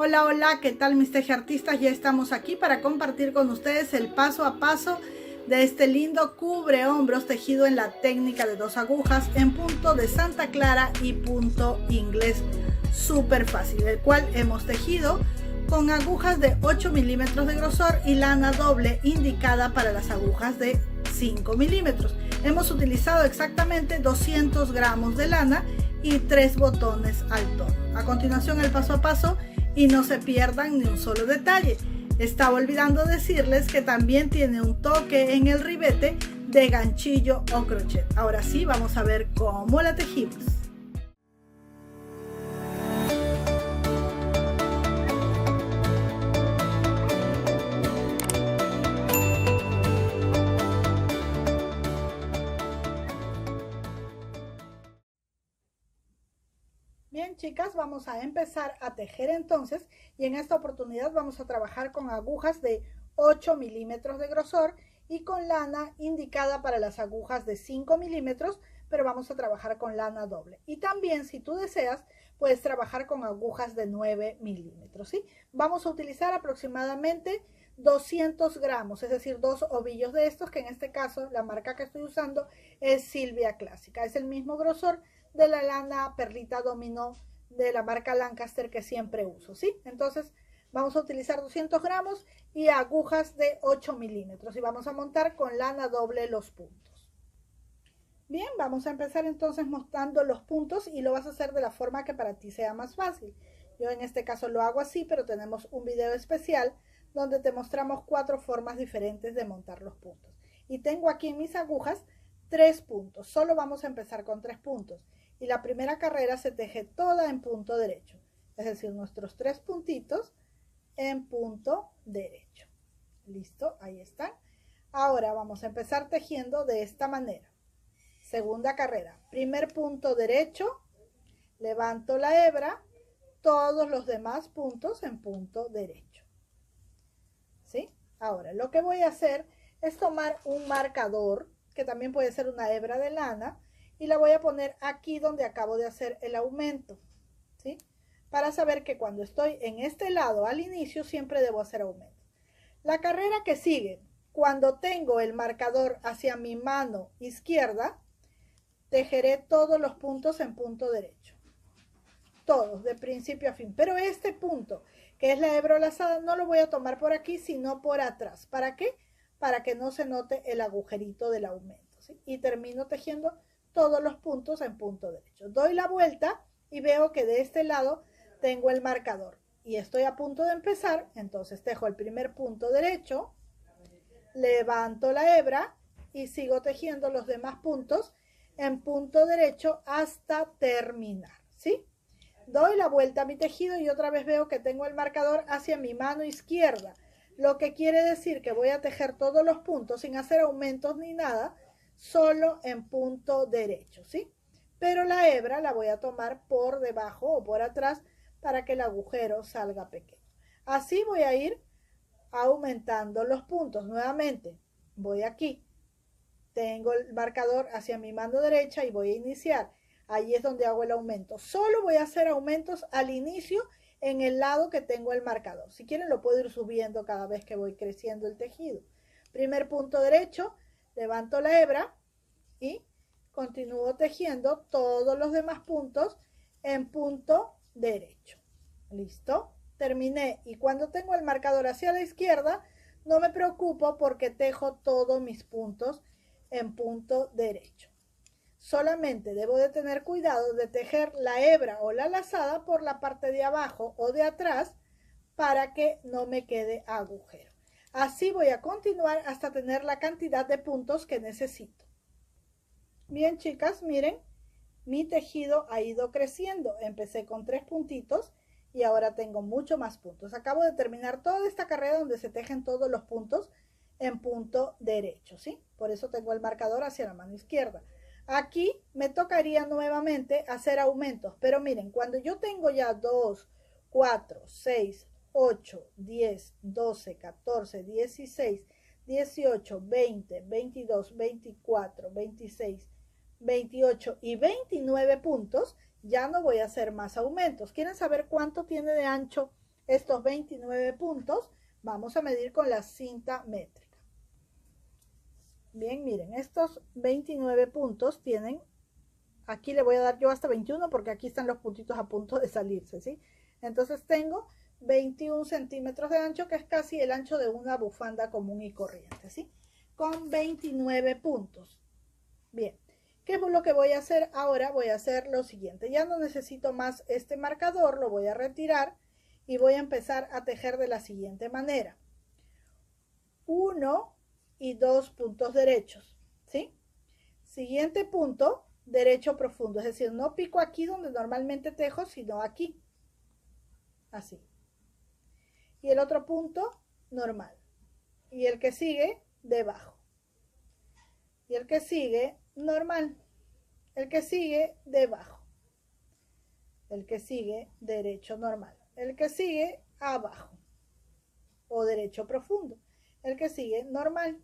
Hola, hola, ¿qué tal mis tejiartistas? Ya estamos aquí para compartir con ustedes el paso a paso de este lindo cubre hombros tejido en la técnica de 2 agujas en punto de Santa Clara y punto inglés. Súper fácil, el cual hemos tejido con agujas de 8 milímetros de grosor y lana doble indicada para las agujas de 5 milímetros. Hemos utilizado exactamente 200 gramos de lana y 3 botones al tono. A continuación el paso a paso y no se pierdan ni un solo detalle. Estaba olvidando decirles que también tiene un toque en el ribete de ganchillo o crochet. Ahora sí, vamos a ver cómo la tejimos. Bien, chicas, vamos a empezar a tejer entonces, y en esta oportunidad vamos a trabajar con agujas de 8 milímetros de grosor y con lana indicada para las agujas de 5 milímetros, pero vamos a trabajar con lana doble. Y también, si tú deseas, puedes trabajar con agujas de 9 milímetros, ¿sí? Vamos a utilizar aproximadamente 200 gramos, es decir, 2 ovillos de estos, que en este caso la marca que estoy usando es Silvia Clásica. Es el mismo grosor de la lana perlita dominó de la marca Lancaster que siempre uso, ¿sí? Entonces vamos a utilizar 200 gramos y agujas de 8 milímetros y vamos a montar con lana doble los puntos. Bien, vamos a empezar entonces mostrando los puntos y lo vas a hacer de la forma que para ti sea más fácil. Yo en este caso lo hago así, pero tenemos un video especial donde te mostramos 4 formas diferentes de montar los puntos. Y tengo aquí en mis agujas 3 puntos, solo vamos a empezar con 3 puntos. Y la primera carrera se teje toda en punto derecho, es decir, nuestros 3 puntitos en punto derecho. ¿Listo? Ahí están. Ahora vamos a empezar tejiendo de esta manera. Segunda carrera, primer punto derecho, levanto la hebra, todos los demás puntos en punto derecho. ¿Sí? Ahora, lo que voy a hacer es tomar un marcador, que también puede ser una hebra de lana, y la voy a poner aquí donde acabo de hacer el aumento, ¿sí? Para saber que cuando estoy en este lado al inicio siempre debo hacer aumento. La carrera que sigue, cuando tengo el marcador hacia mi mano izquierda, tejeré todos los puntos en punto derecho. Todos, de principio a fin. Pero este punto, que es la hebra lazada, no lo voy a tomar por aquí, sino por atrás. ¿Para qué? Para que no se note el agujerito del aumento, ¿sí? Y termino tejiendo todos los puntos en punto derecho. Doy la vuelta y veo que de este lado tengo el marcador y estoy a punto de empezar, entonces tejo el primer punto derecho, levanto la hebra y sigo tejiendo los demás puntos en punto derecho hasta terminar, ¿sí? Doy la vuelta a mi tejido y otra vez veo que tengo el marcador hacia mi mano izquierda, lo que quiere decir que voy a tejer todos los puntos sin hacer aumentos ni nada, solo en punto derecho, ¿sí? Pero la hebra la voy a tomar por debajo o por atrás para que el agujero salga pequeño. Así voy a ir aumentando los puntos. Nuevamente, voy aquí, tengo el marcador hacia mi mano derecha y voy a iniciar. Ahí es donde hago el aumento. Solo voy a hacer aumentos al inicio en el lado que tengo el marcador. Si quieren lo puedo ir subiendo cada vez que voy creciendo el tejido. Primer punto derecho, levanto la hebra y continúo tejiendo todos los demás puntos en punto derecho. ¿Listo? Terminé. Y cuando tengo el marcador hacia la izquierda, no me preocupo porque tejo todos mis puntos en punto derecho. Solamente debo de tener cuidado de tejer la hebra o la lazada por la parte de abajo o de atrás para que no me quede agujero. Así voy a continuar hasta tener la cantidad de puntos que necesito. Bien, chicas, miren, mi tejido ha ido creciendo. Empecé con 3 puntitos y ahora tengo mucho más puntos. Acabo de terminar toda esta carrera donde se tejen todos los puntos en punto derecho, ¿sí? Por eso tengo el marcador hacia la mano izquierda. Aquí me tocaría nuevamente hacer aumentos, pero miren, cuando yo tengo ya 2, 4, 6, 8, 10, 12, 14, 16, 18, 20, 22, 24, 26, 28 y 29 puntos, ya no voy a hacer más aumentos. ¿Quieren saber cuánto tiene de ancho estos 29 puntos, vamos a medir con la cinta métrica. Bien, miren, estos 29 puntos tienen, aquí le voy a dar yo hasta 21 porque aquí están los puntitos a punto de salirse, ¿sí? Entonces tengo 21 centímetros de ancho, que es casi el ancho de una bufanda común y corriente, ¿sí? Con 29 puntos. Bien, ¿qué es lo que voy a hacer ahora? Voy a hacer lo siguiente. Ya no necesito más este marcador, lo voy a retirar y voy a empezar a tejer de la siguiente manera. 1 y 2 puntos derechos, ¿sí? Siguiente punto, derecho profundo, es decir, no pico aquí donde normalmente tejo, sino aquí, así. Y el otro punto, normal. Y el que sigue, debajo. Y el que sigue, normal. El que sigue, debajo. El que sigue, derecho normal. El que sigue, abajo. O derecho profundo. El que sigue, normal.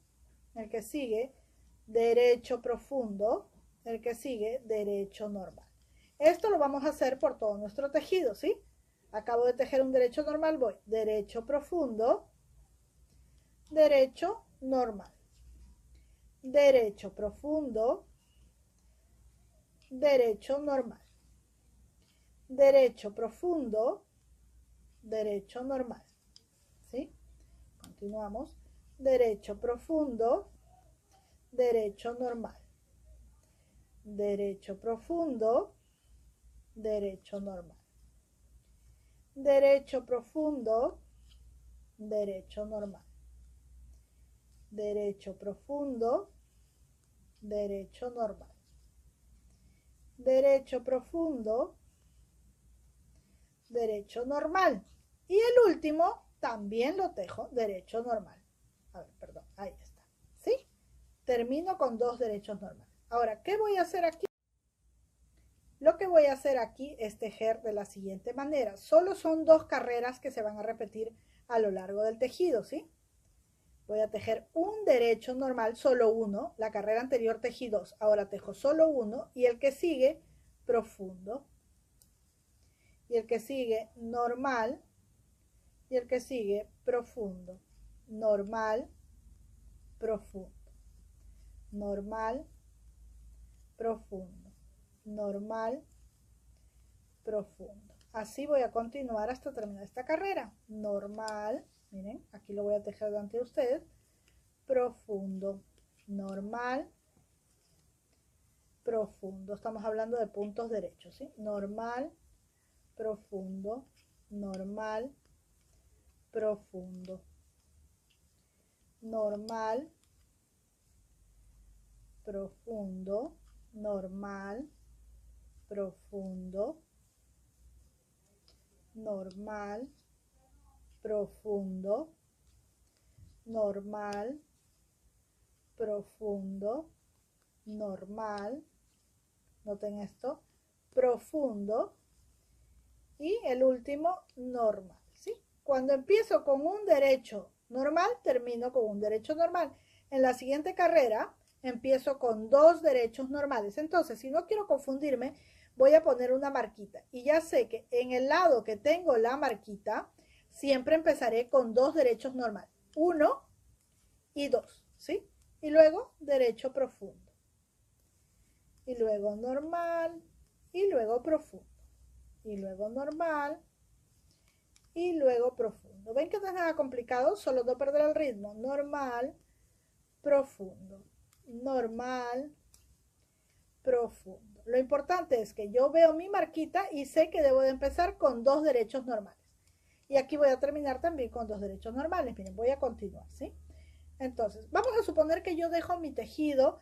El que sigue, derecho profundo. El que sigue, derecho normal. Esto lo vamos a hacer por todo nuestro tejido, ¿sí? Acabo de tejer un derecho normal, voy derecho profundo, derecho normal, derecho profundo, derecho normal, derecho profundo, derecho normal, ¿sí? Continuamos, derecho profundo, derecho normal, derecho profundo, derecho normal, derecho profundo, derecho normal, derecho profundo, derecho normal, derecho profundo, derecho normal. Y el último también lo tejo derecho normal. A ver, perdón, ahí está. ¿Sí? Termino con 2 derechos normales. Ahora, ¿qué voy a hacer aquí? Lo que voy a hacer aquí es tejer de la siguiente manera. Solo son 2 carreras que se van a repetir a lo largo del tejido, ¿sí? Voy a tejer un derecho normal, solo uno. La carrera anterior tejí 2, ahora tejo solo uno. Y el que sigue, profundo. Y el que sigue, normal. Y el que sigue, profundo. Normal, profundo. Normal, profundo. Normal, profundo. Así voy a continuar hasta terminar esta carrera. Normal, miren, aquí lo voy a tejer delante de ustedes. Profundo, normal, profundo. Estamos hablando de puntos derechos, ¿sí? Normal, profundo, normal, profundo, normal, profundo, normal, profundo, normal, profundo, normal, profundo, normal, noten esto, profundo, y el último, normal, ¿sí? Cuando empiezo con un derecho normal, termino con un derecho normal. En la siguiente carrera, empiezo con 2 derechos normales. Entonces, si no quiero confundirme, voy a poner una marquita. Y ya sé que en el lado que tengo la marquita, siempre empezaré con 2 derechos normales. 1 y 2, ¿sí? Y luego derecho profundo. Y luego normal. Y luego profundo. Y luego normal. Y luego profundo. ¿Ven que no es nada complicado? Solo no perder el ritmo. Normal, profundo. Normal, profundo. Lo importante es que yo veo mi marquita y sé que debo de empezar con 2 derechos normales. Y aquí voy a terminar también con 2 derechos normales. Miren, voy a continuar, ¿sí? Entonces, vamos a suponer que yo dejo mi tejido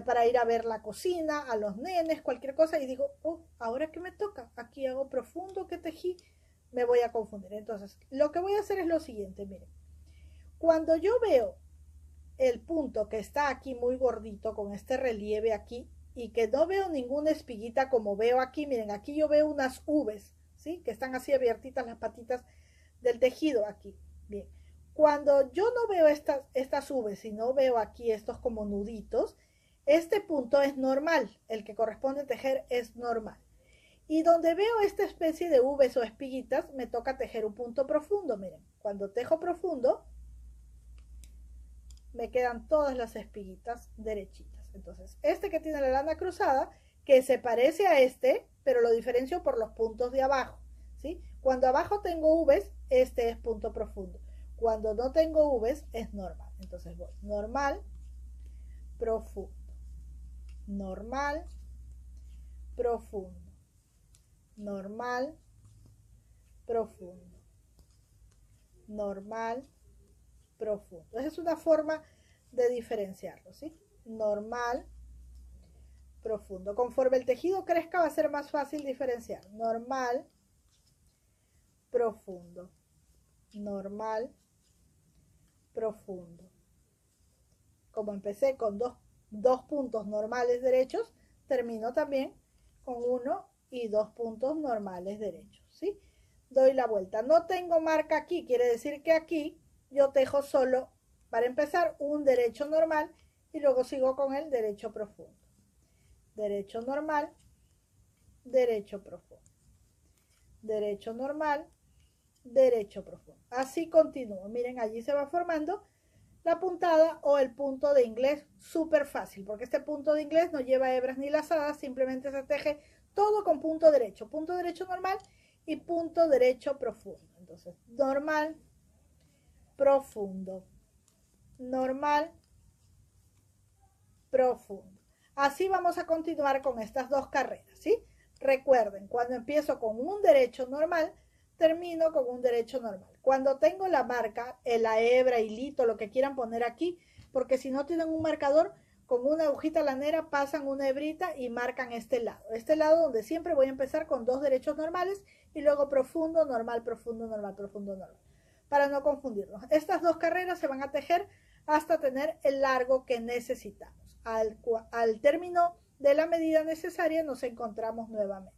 para ir a ver la cocina, a los nenes, cualquier cosa, y digo, oh, ¿ahora qué me toca? Aquí hago profundo, ¿qué tejí? Me voy a confundir. Entonces, lo que voy a hacer es lo siguiente, miren. Cuando yo veo el punto que está aquí muy gordito, con este relieve aquí, y que no veo ninguna espiguita como veo aquí, miren, aquí yo veo unas V's, ¿sí? Que están así abiertitas las patitas del tejido aquí. Bien. Cuando yo no veo estas V's, sino veo aquí estos como nuditos, este punto es normal, el que corresponde tejer es normal. Y donde veo esta especie de V's o espiguitas, me toca tejer un punto profundo. Miren, cuando tejo profundo, me quedan todas las espiguitas derechitas. Entonces, este que tiene la lana cruzada, que se parece a este, pero lo diferencio por los puntos de abajo, ¿sí? Cuando abajo tengo V's, este es punto profundo. Cuando no tengo V's, es normal. Entonces voy normal, profundo, normal, profundo, normal, profundo, normal, profundo. Esa es una forma de diferenciarlo, ¿sí? Normal, profundo. Conforme el tejido crezca va a ser más fácil diferenciar. Normal, profundo, normal, profundo. Como empecé con dos puntos normales derechos, termino también con 1 y 2 puntos normales derechos, ¿sí? Doy la vuelta. No tengo marca aquí, quiere decir que aquí yo tejo solo, para empezar, un derecho normal y luego sigo con el derecho profundo. Derecho normal, derecho profundo. Derecho normal, derecho profundo. Así continúo. Miren, allí se va formando la puntada o el punto de inglés súper fácil, porque este punto de inglés no lleva hebras ni lazadas, simplemente se teje todo con punto derecho normal y punto derecho profundo. Entonces, normal, profundo, normal, profundo. Así vamos a continuar con estas dos carreras, ¿sí? Recuerden, cuando empiezo con un derecho normal, termino con un derecho normal. Cuando tengo la marca, la hebra, hilito, lo que quieran poner aquí, porque si no tienen un marcador, con una agujita lanera pasan una hebrita y marcan este lado donde siempre voy a empezar con dos derechos normales y luego profundo, normal, profundo, normal, profundo, normal, para no confundirnos. Estas dos carreras se van a tejer hasta tener el largo que necesitamos. Al término de la medida necesaria nos encontramos nuevamente.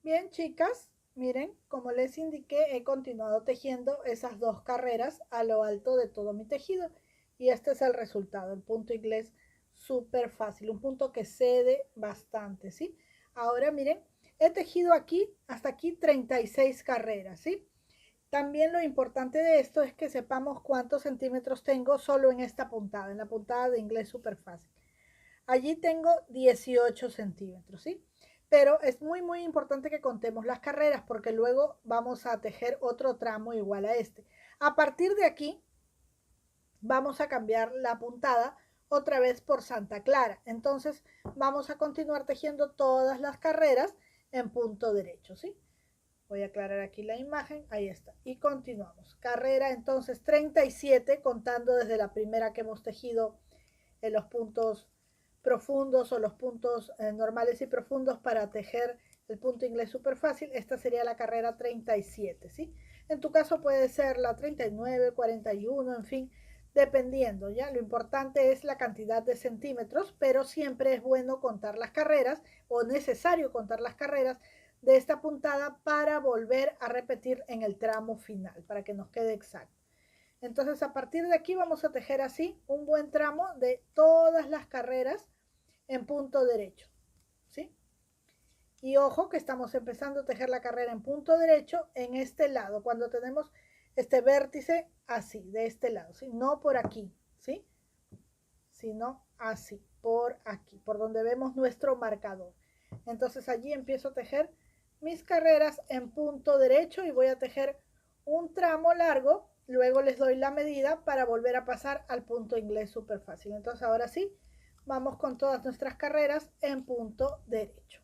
Bien, chicas, miren, como les indiqué, he continuado tejiendo esas dos carreras a lo alto de todo mi tejido. Y este es el resultado, el punto inglés súper fácil, un punto que cede bastante, ¿sí? Ahora, miren, he tejido aquí, hasta aquí, 36 carreras, ¿sí? También lo importante de esto es que sepamos cuántos centímetros tengo solo en esta puntada, en la puntada de inglés súper fácil. Allí tengo 18 centímetros, ¿sí? Pero es muy importante que contemos las carreras porque luego vamos a tejer otro tramo igual a este. A partir de aquí vamos a cambiar la puntada otra vez por Santa Clara. Entonces vamos a continuar tejiendo todas las carreras en punto derecho, ¿sí? Voy a aclarar aquí la imagen, ahí está. Y continuamos. Carrera entonces 37, contando desde la primera que hemos tejido en los puntos profundos o los puntos normales y profundos para tejer el punto inglés súper fácil. Esta sería la carrera 37, ¿sí? En tu caso puede ser la 39, 41, en fin, dependiendo, ¿ya? Lo importante es la cantidad de centímetros, pero siempre es bueno contar las carreras o necesario contar las carreras de esta puntada para volver a repetir en el tramo final, para que nos quede exacto. Entonces a partir de aquí vamos a tejer así un buen tramo de todas las carreras en punto derecho, ¿sí? Y ojo que estamos empezando a tejer la carrera en punto derecho en este lado, cuando tenemos este vértice así, de este lado, ¿sí? No por aquí, ¿sí? Sino así, por aquí, por donde vemos nuestro marcador. Entonces allí empiezo a tejer mis carreras en punto derecho y voy a tejer un tramo largo, luego les doy la medida para volver a pasar al punto inglés súper fácil. Entonces ahora sí, vamos con todas nuestras carreras en punto derecho.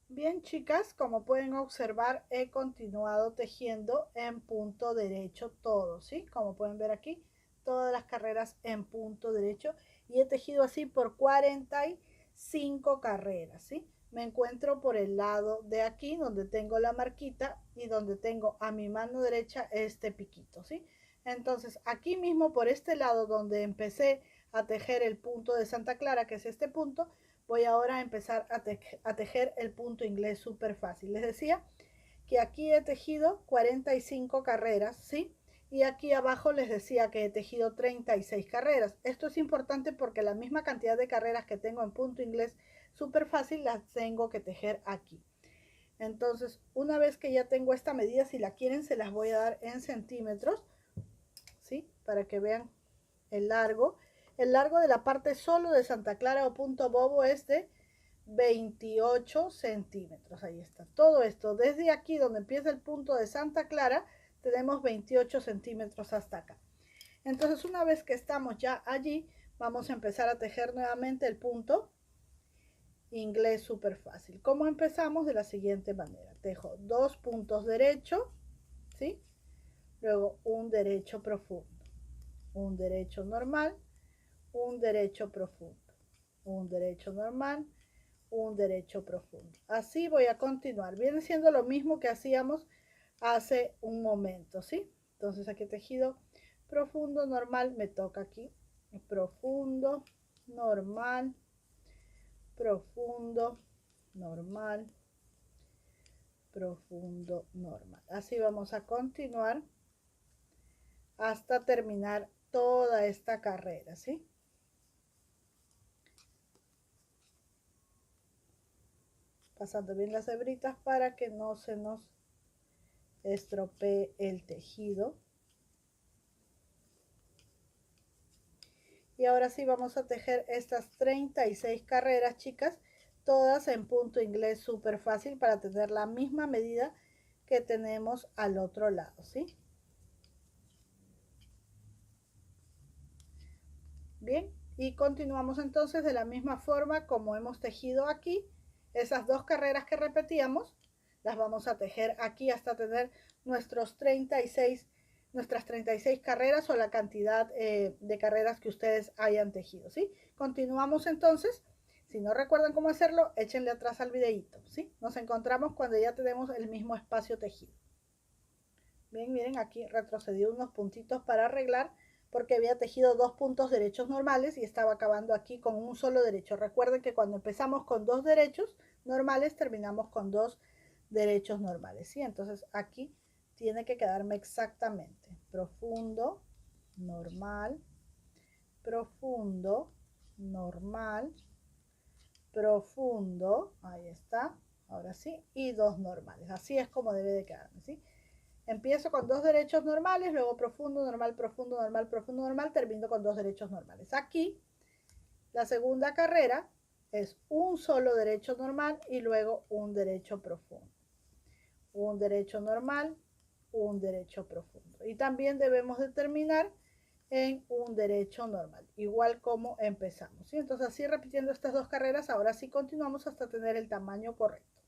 Bien, chicas, como pueden observar, he continuado tejiendo en punto derecho todo, ¿sí? Como pueden ver aquí, todas las carreras en punto derecho y he tejido así por 45 carreras, ¿sí? Me encuentro por el lado de aquí donde tengo la marquita y donde tengo a mi mano derecha este piquito, ¿sí? Entonces aquí mismo por este lado donde empecé a tejer el punto de Santa Clara, que es este punto, voy ahora a empezar a tejer el punto inglés súper fácil. Les decía que aquí he tejido 45 carreras, ¿sí? Y aquí abajo les decía que he tejido 36 carreras. Esto es importante porque la misma cantidad de carreras que tengo en punto inglés súper fácil las tengo que tejer aquí. Entonces, una vez que ya tengo esta medida, si la quieren, se las voy a dar en centímetros, ¿sí? Para que vean el largo. El largo de la parte solo de Santa Clara o punto bobo es de 28 centímetros. Ahí está. Todo esto, desde aquí donde empieza el punto de Santa Clara, tenemos 28 centímetros hasta acá. Entonces, una vez que estamos ya allí, vamos a empezar a tejer nuevamente el punto inglés súper fácil. ¿Cómo empezamos? De la siguiente manera. Tejo 2 puntos derechos, ¿sí? Luego un derecho profundo, un derecho normal, un derecho profundo, un derecho normal, un derecho profundo. Así voy a continuar. Viene siendo lo mismo que hacíamos hace un momento, ¿sí? Entonces aquí tejido profundo, normal, me toca aquí. Profundo, normal, profundo, normal, profundo, normal. Así vamos a continuar hasta terminar toda esta carrera, ¿sí? Pasando bien las hebritas para que no se nos estropee el tejido. Y ahora sí vamos a tejer estas 36 carreras, chicas, todas en punto inglés súper fácil para tener la misma medida que tenemos al otro lado, ¿sí? Bien, y continuamos entonces de la misma forma como hemos tejido aquí. Esas dos carreras que repetíamos, las vamos a tejer aquí hasta tener nuestras 36 carreras o la cantidad de carreras que ustedes hayan tejido, ¿sí? Continuamos entonces. Si no recuerdan cómo hacerlo, échenle atrás al videíto, ¿sí? Nos encontramos cuando ya tenemos el mismo espacio tejido. Bien, miren, aquí retrocedí unos puntitos para arreglar porque había tejido 2 puntos derechos normales y estaba acabando aquí con un solo derecho. Recuerden que cuando empezamos con 2 derechos normales, terminamos con 2 derechos normales, ¿sí? Entonces aquí tiene que quedarme exactamente profundo, normal, profundo, normal, profundo, ahí está, ahora sí, y 2 normales. Así es como debe de quedarme, ¿sí? Empiezo con 2 derechos normales, luego profundo, normal, profundo, normal, profundo, normal, termino con 2 derechos normales. Aquí, la segunda carrera es un solo derecho normal y luego un derecho profundo. Un derecho normal, un derecho profundo. Y también debemos de terminar en un derecho normal, igual como empezamos, ¿sí? Entonces así repitiendo estas dos carreras, ahora sí continuamos hasta tener el tamaño correcto.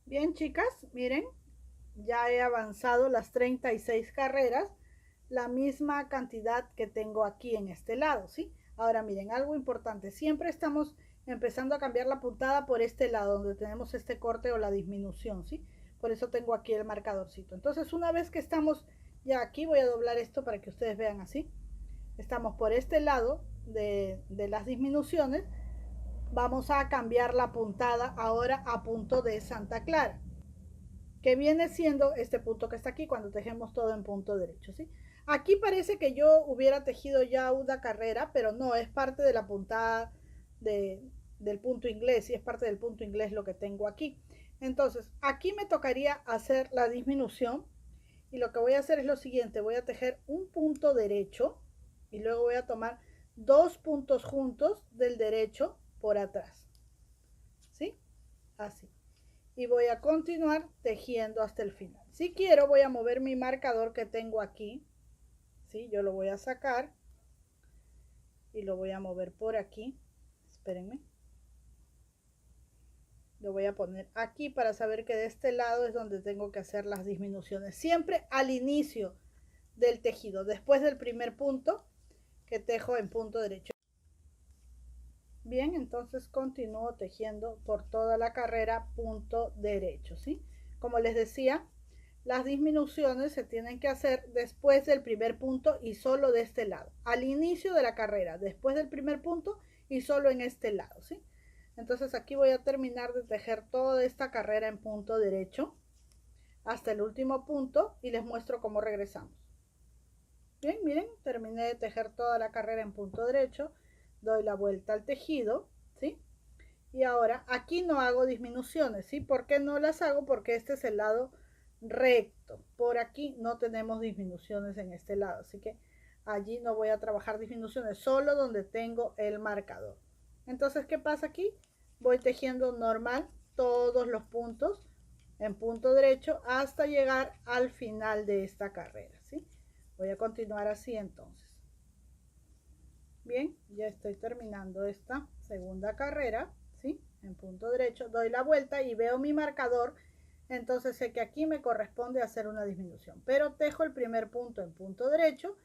Bien, chicas, miren, ya he avanzado las 36 carreras, la misma cantidad que tengo aquí en este lado, ¿sí? Ahora miren, algo importante, siempre estamos empezando a cambiar la puntada por este lado, donde tenemos este corte o la disminución, ¿sí? Por eso tengo aquí el marcadorcito. Entonces, una vez que estamos ya aquí, voy a doblar esto para que ustedes vean así. Estamos por este lado de las disminuciones. Vamos a cambiar la puntada ahora a punto de Santa Clara, que viene siendo este punto que está aquí cuando tejemos todo en punto derecho, ¿sí? Aquí parece que yo hubiera tejido ya una carrera, pero no, es parte de la puntada del punto inglés, y es parte del punto inglés lo que tengo aquí. Entonces, aquí me tocaría hacer la disminución, y lo que voy a hacer es lo siguiente, voy a tejer un punto derecho, y luego voy a tomar 2 puntos juntos del derecho por atrás, ¿sí? Así. Y voy a continuar tejiendo hasta el final. Si quiero, voy a mover mi marcador que tengo aquí, ¿sí? Yo lo voy a sacar y lo voy a mover por aquí. Espérenme. Lo voy a poner aquí para saber que de este lado es donde tengo que hacer las disminuciones. Siempre al inicio del tejido, después del primer punto que tejo en punto derecho. Bien, entonces continúo tejiendo por toda la carrera punto derecho, ¿sí? Como les decía, las disminuciones se tienen que hacer después del primer punto y solo de este lado. Al inicio de la carrera, después del primer punto y solo en este lado, ¿sí? Entonces aquí voy a terminar de tejer toda esta carrera en punto derecho. hasta el último punto y les muestro cómo regresamos. Bien, miren, terminé de tejer toda la carrera en punto derecho, doy la vuelta al tejido, ¿sí? Y ahora aquí no hago disminuciones, ¿sí? ¿Por qué no las hago? Porque este es el lado recto. Por aquí no tenemos disminuciones en este lado, así que allí no voy a trabajar disminuciones, solo donde tengo el marcador. Entonces, ¿qué pasa aquí? Voy tejiendo normal todos los puntos en punto derecho hasta llegar al final de esta carrera, ¿sí? Voy a continuar así entonces. Bien, ya estoy terminando esta segunda carrera, ¿sí? En punto derecho, doy la vuelta y veo mi marcador, entonces sé que aquí me corresponde hacer una disminución, pero tejo el primer punto en punto derecho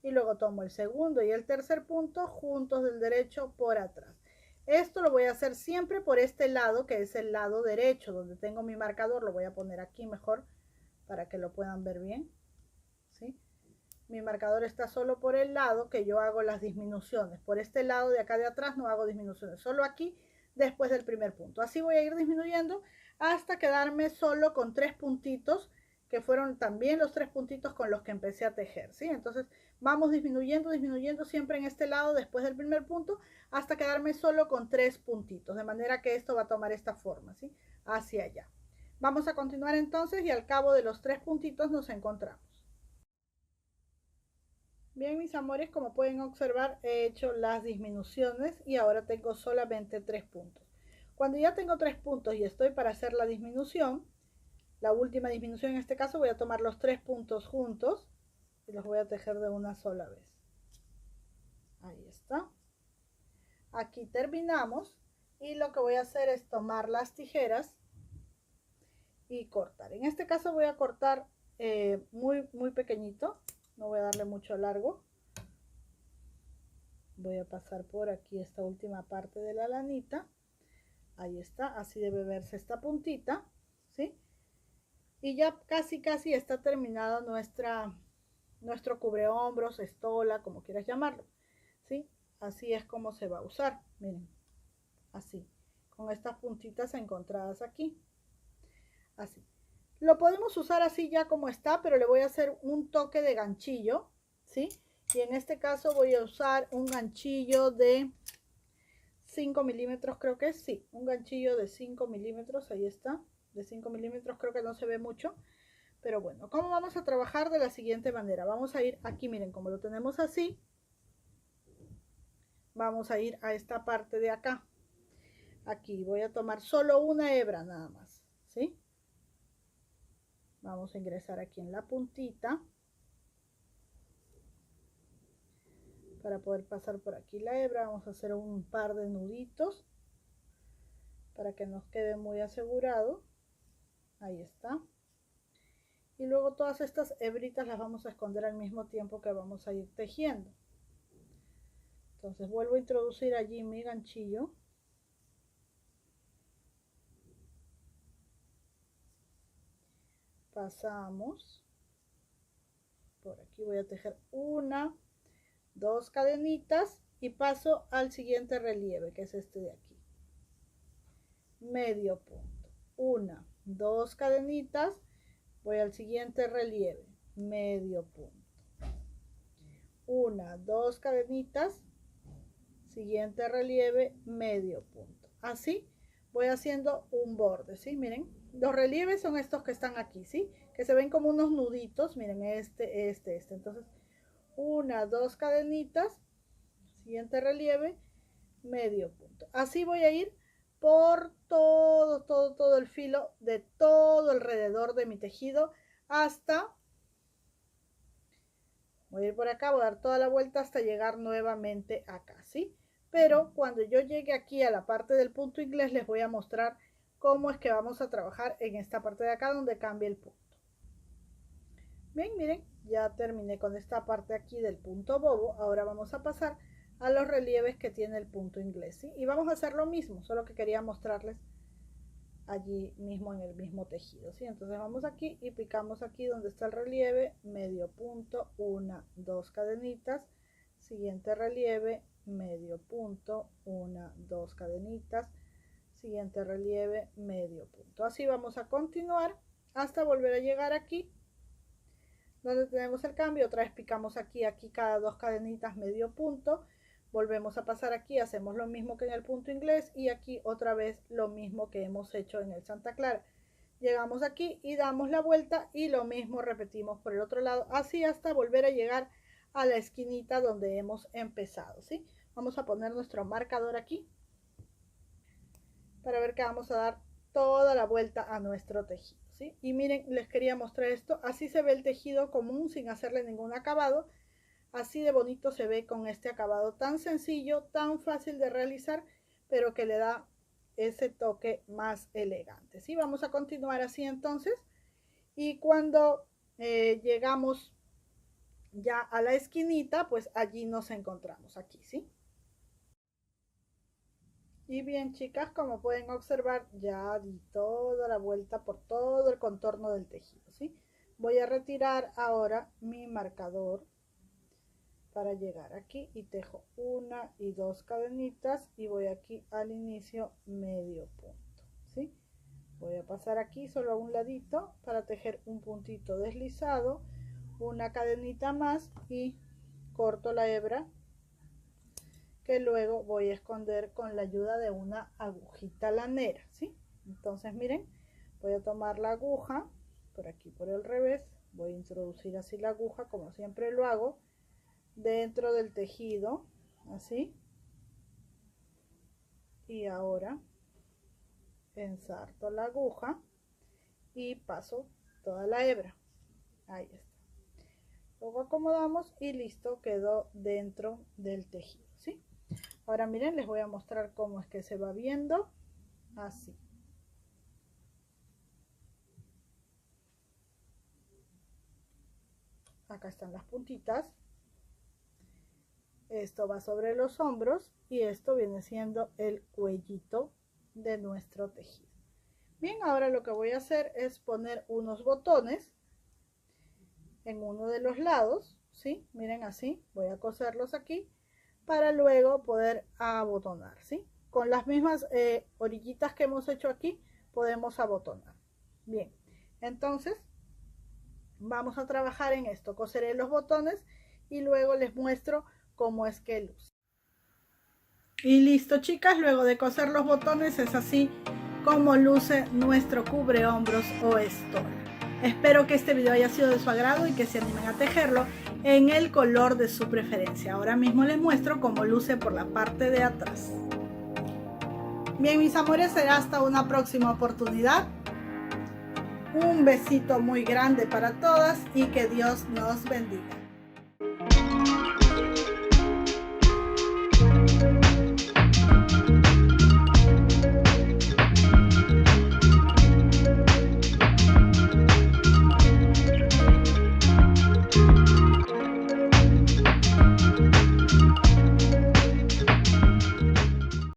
y luego tomo el segundo y el tercer punto juntos del derecho por atrás. Esto lo voy a hacer siempre por este lado, que es el lado derecho, donde tengo mi marcador. Lo voy a poner aquí mejor para que lo puedan ver bien, ¿sí? Mi marcador está solo por el lado que yo hago las disminuciones. Por este lado de acá de atrás no hago disminuciones, solo aquí después del primer punto. Así voy a ir disminuyendo hasta quedarme solo con 3 puntitos, que fueron también los 3 puntitos con los que empecé a tejer, ¿sí? Entonces vamos disminuyendo, disminuyendo siempre en este lado después del primer punto hasta quedarme solo con 3 puntitos, de manera que esto va a tomar esta forma, ¿sí? Hacia allá. Vamos a continuar entonces y al cabo de los 3 puntitos nos encontramos. Bien, mis amores, como pueden observar, he hecho las disminuciones y ahora tengo solamente 3 puntos. Cuando ya tengo 3 puntos y estoy para hacer la disminución, la última disminución en este caso, voy a tomar los 3 puntos juntos y los voy a tejer de una sola vez. Ahí está. Aquí terminamos y lo que voy a hacer es tomar las tijeras y cortar. En este caso voy a cortar muy pequeñito, no voy a darle mucho largo. Voy a pasar por aquí esta última parte de la lanita. Ahí está, así debe verse esta puntita, ¿sí? Y ya casi está terminada nuestro cubrehombros, estola, como quieras llamarlo, ¿sí? Así es como se va a usar, miren, así, con estas puntitas encontradas aquí, así. Lo podemos usar así ya como está, pero le voy a hacer un toque de ganchillo, ¿sí? Y en este caso voy a usar un ganchillo de 5 milímetros, creo que sí, un ganchillo de 5 milímetros, ahí está, de 5 milímetros, creo que no se ve mucho, pero bueno, ¿cómo vamos a trabajar? De la siguiente manera, vamos a ir aquí, miren, como lo tenemos así, vamos a ir a esta parte de acá, aquí voy a tomar solo una hebra nada más, ¿sí? Vamos a ingresar aquí en la puntita, para poder pasar por aquí la hebra, vamos a hacer un par de nuditos, para que nos quede muy asegurado, ahí está. Y luego todas estas hebritas las vamos a esconder al mismo tiempo que vamos a ir tejiendo. Entonces vuelvo a introducir allí mi ganchillo. Pasamos. Por aquí voy a tejer una, dos cadenitas y paso al siguiente relieve, que es este de aquí. Medio punto. Una, dos cadenitas, voy al siguiente relieve, medio punto. Una, dos cadenitas, siguiente relieve, medio punto. Así voy haciendo un borde, ¿sí? Miren, los relieves son estos que están aquí, ¿sí? Que se ven como unos nuditos, miren, este. Entonces, una, dos cadenitas, siguiente relieve, medio punto. Así voy a ir por todo el filo de todo alrededor de mi tejido hasta, voy a ir por acá, voy a dar toda la vuelta hasta llegar nuevamente acá, ¿sí? Pero cuando yo llegue aquí a la parte del punto inglés les voy a mostrar cómo es que vamos a trabajar en esta parte de acá donde cambia el punto. Bien, miren, ya terminé con esta parte aquí del punto bobo. Ahora vamos a pasar a los relieves que tiene el punto inglés, ¿sí? Y vamos a hacer lo mismo, solo que quería mostrarles allí mismo en el mismo tejido, ¿sí? Entonces vamos aquí y picamos aquí donde está el relieve, medio punto, una, dos cadenitas, siguiente relieve, medio punto, una, dos cadenitas, siguiente relieve, medio punto. Así vamos a continuar hasta volver a llegar aquí donde tenemos el cambio. Otra vez picamos aquí cada 2 cadenitas medio punto, volvemos a pasar aquí, hacemos lo mismo que en el punto inglés y aquí otra vez lo mismo que hemos hecho en el Santa Clara. Llegamos aquí y damos la vuelta y lo mismo repetimos por el otro lado, así hasta volver a llegar a la esquinita donde hemos empezado, ¿sí? Vamos a poner nuestro marcador aquí para ver que vamos a dar toda la vuelta a nuestro tejido, ¿sí? Y miren, les quería mostrar esto, así se ve el tejido común sin hacerle ningún acabado, así de bonito se ve con este acabado tan sencillo, tan fácil de realizar, pero que le da ese toque más elegante, ¿sí? Vamos a continuar así entonces, y cuando llegamos ya a la esquinita, pues allí nos encontramos aquí, ¿sí? Y bien, chicas, como pueden observar, ya di toda la vuelta por todo el contorno del tejido, ¿sí? Voy a retirar ahora mi marcador para llegar aquí y tejo 1 y 2 cadenitas y voy aquí al inicio medio punto, ¿sí? Voy a pasar aquí solo a un ladito para tejer un puntito deslizado, una cadenita más y corto la hebra, que luego voy a esconder con la ayuda de una agujita lanera, ¿sí? Entonces miren, voy a tomar la aguja por aquí por el revés, voy a introducir así la aguja como siempre lo hago dentro del tejido, así, y ahora ensarto la aguja y paso toda la hebra, ahí está, luego acomodamos y listo, quedó dentro del tejido, ¿sí? Ahora miren, les voy a mostrar cómo es que se va viendo, así. Acá están las puntitas. Esto va sobre los hombros y esto viene siendo el cuellito de nuestro tejido. Bien, ahora lo que voy a hacer es poner unos botones en uno de los lados, ¿sí? Miren así, voy a coserlos aquí para luego poder abotonar, ¿sí? Con las mismas orillitas que hemos hecho aquí podemos abotonar. Bien, entonces vamos a trabajar en esto. Coseré los botones y luego les muestro cómo es que luce. Y listo, chicas, luego de coser los botones es así como luce nuestro cubre hombros o estola. Espero que este video haya sido de su agrado y que se animen a tejerlo en el color de su preferencia. Ahora mismo les muestro cómo luce por la parte de atrás. Bien, mis amores, será hasta una próxima oportunidad. Un besito muy grande para todas y que Dios nos bendiga.